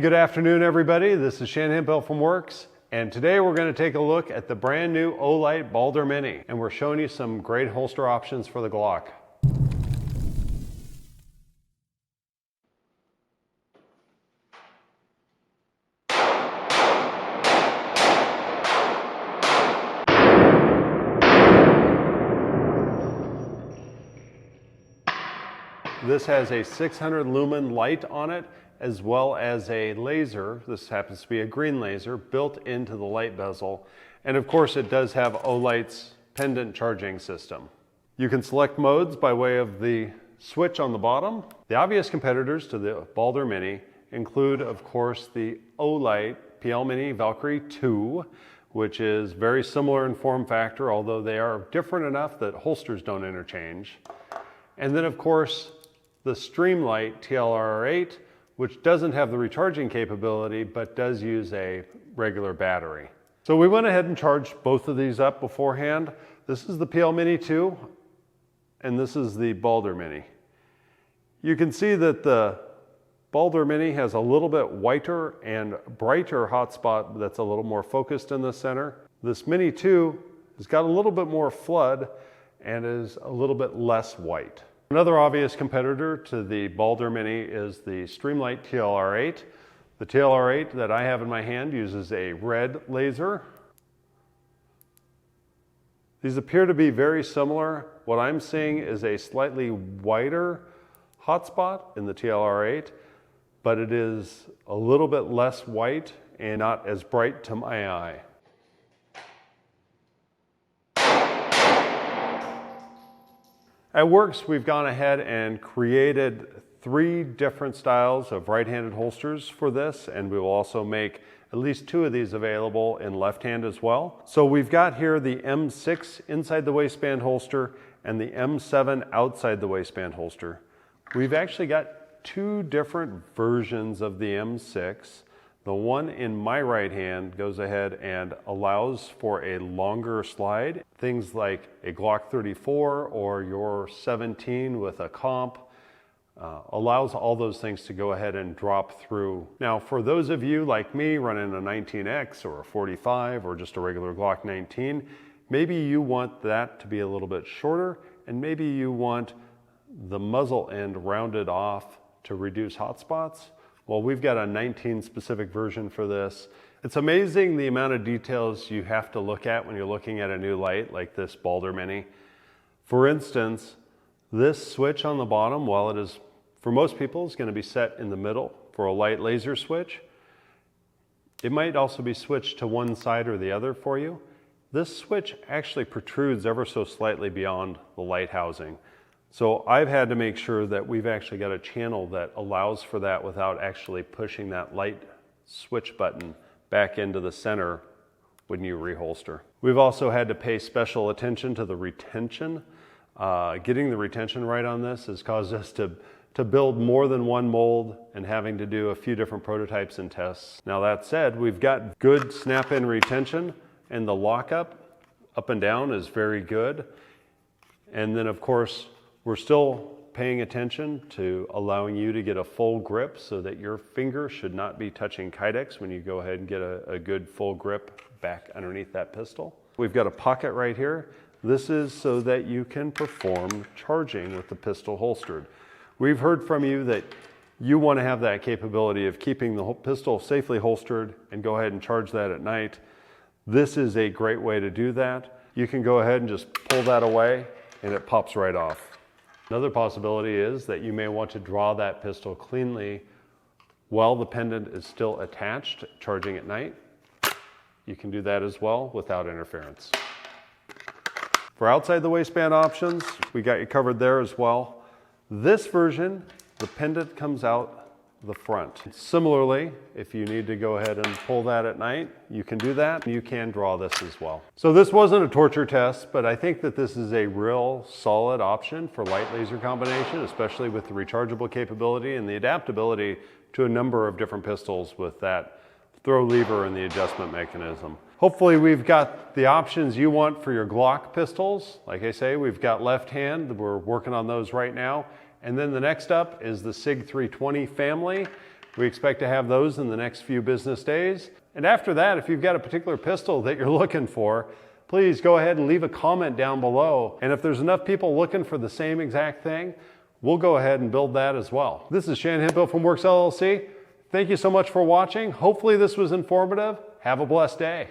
Good afternoon, everybody. This is Shanahan Bell from Works, and today we're going to take a look at the brand new Olight Baldr Mini, and we're showing you some great holster options for the Glock. This has a 600 lumen light on it, as well as a laser. This happens to be a green laser built into the light bezel. And of course it does have Olight's pendant charging system. You can select modes by way of the switch on the bottom. The obvious competitors to the Baldr Mini include, of course, the Olight PL Mini Valkyrie 2, which is very similar in form factor, although they are different enough that holsters don't interchange. And then of course, the Streamlight TLR-8, which doesn't have the recharging capability, but does use a regular battery. So we went ahead and charged both of these up beforehand. This is the PL Mini 2, and this is the Baldr Mini. You can see that the Baldr Mini has a little bit whiter and brighter hotspot that's a little more focused in the center. This Mini 2 has got a little bit more flood and is a little bit less white. Another obvious competitor to the Baldr Mini is the Streamlight TLR-8. The TLR-8 that I have in my hand uses a red laser. These appear to be very similar. What I'm seeing is a slightly whiter hotspot in the TLR-8, but it is a little bit less white and not as bright to my eye. At Works, we've gone ahead and created 3 different styles of right-handed holsters for this, and we will also make at least 2 of these available in left hand as well. So we've got here the M6 inside the waistband holster and the M7 outside the waistband holster. We've actually got 2 different versions of the M6. The one in my right hand goes ahead and allows for a longer slide. Things like a Glock 34 or your 17 with a comp allows all those things to go ahead and drop through. Now, for those of you like me running a 19X or a 45 or just a regular Glock 19, maybe you want that to be a little bit shorter, and maybe you want the muzzle end rounded off to reduce hotspots. Well, we've got a 19 specific version for this. It's amazing the amount of details you have to look at when you're looking at a new light like this Baldr Mini. For instance, this switch on the bottom, while it is, for most people, is going to be set in the middle for a light laser switch, it might also be switched to one side or the other for you. This switch actually protrudes ever so slightly beyond the light housing. So I've had to make sure that we've actually got a channel that allows for that without actually pushing that light switch button back into the center when you reholster. We've also had to pay special attention to the retention. Getting the retention right on this has caused us to build more than one mold and having to do a few different prototypes and tests. Now that said, we've got good snap-in retention, and the lockup up and down is very good. And then of course, we're still paying attention to allowing you to get a full grip so that your finger should not be touching kydex when you go ahead and get a good full grip back underneath that pistol. We've got a pocket right here. This is so that you can perform charging with the pistol holstered. We've heard from you that you want to have that capability of keeping the pistol safely holstered and go ahead and charge that at night. This is a great way to do that. You can go ahead and just pull that away and it pops right off. Another possibility is that you may want to draw that pistol cleanly while the pendant is still attached, charging at night. You can do that as well without interference. For outside the waistband options, we got you covered there as well. This version, the pendant comes out the front. Similarly, if you need to go ahead and pull that at night, you can do that. You can draw this as well. So this wasn't a torture test, but I think that this is a real solid option for light laser combination, especially with the rechargeable capability and the adaptability to a number of different pistols with that throw lever and the adjustment mechanism. Hopefully we've got the options you want for your Glock pistols. Like I say, we've got left hand. We're working on those right now. And then the next up is the SIG 320 family. We expect to have those in the next few business days. And after that, if you've got a particular pistol that you're looking for, please go ahead and leave a comment down below. And if there's enough people looking for the same exact thing, we'll go ahead and build that as well. This is Shane Hemphill from Works LLC. Thank you so much for watching. Hopefully this was informative. Have a blessed day.